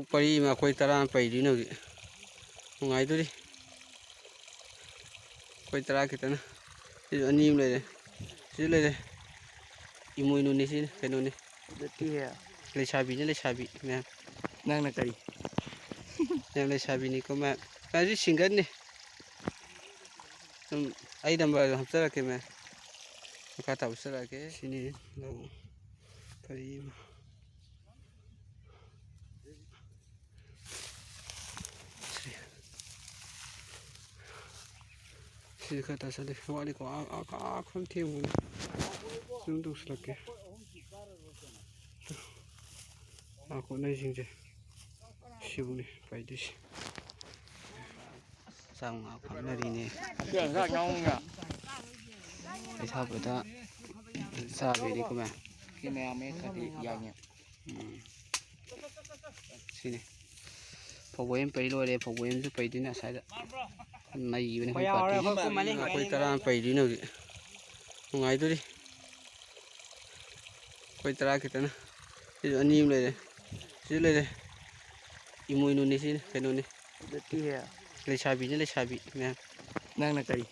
परी में कोई तरह पैदी ना मंगाई तो कोई तरह कितना अनीम ले इमोइनो ने सी कनो ने ले शाबी मैं नंग न करी ले शाबी ने को मैं जी सिंगल ने आई नंबर हम चला के मैं कथा उसरा के सिनी लो परी kata sale wali ko akon timu sundus lake ako na jingje shibuni paidish sang akon na rini ga nyong ga ai sa beta sa be ni ko ma ki me ame khati ya nya sini phogwem pai lo le phogwem su pai din sa da này bên này quay tara phải đi nào vậy ngày tôi đi quay tara kita na anh im lại đây imuino ni sini cái nó này lấy shabi nè nang na kari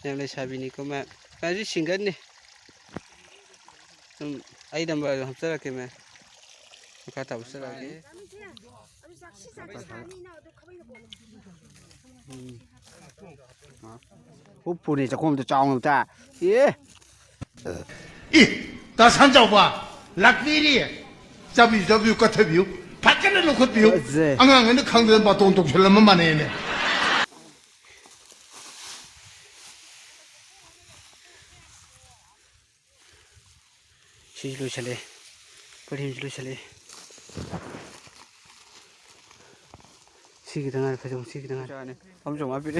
lấy shabi ni có mà cái gì single này ai đâm vào học ra cái mà kata usra cái уппуни 작품도 짱없다 예 다 산자봐 락비리 잡이 같아비요 밖에는 놓고비요 앙앙은 강대는 봐 돈독 별로만 만해네 시로 चले पढ़िम चले 시기 당할 표정 시기 당할 हम जो वहां पे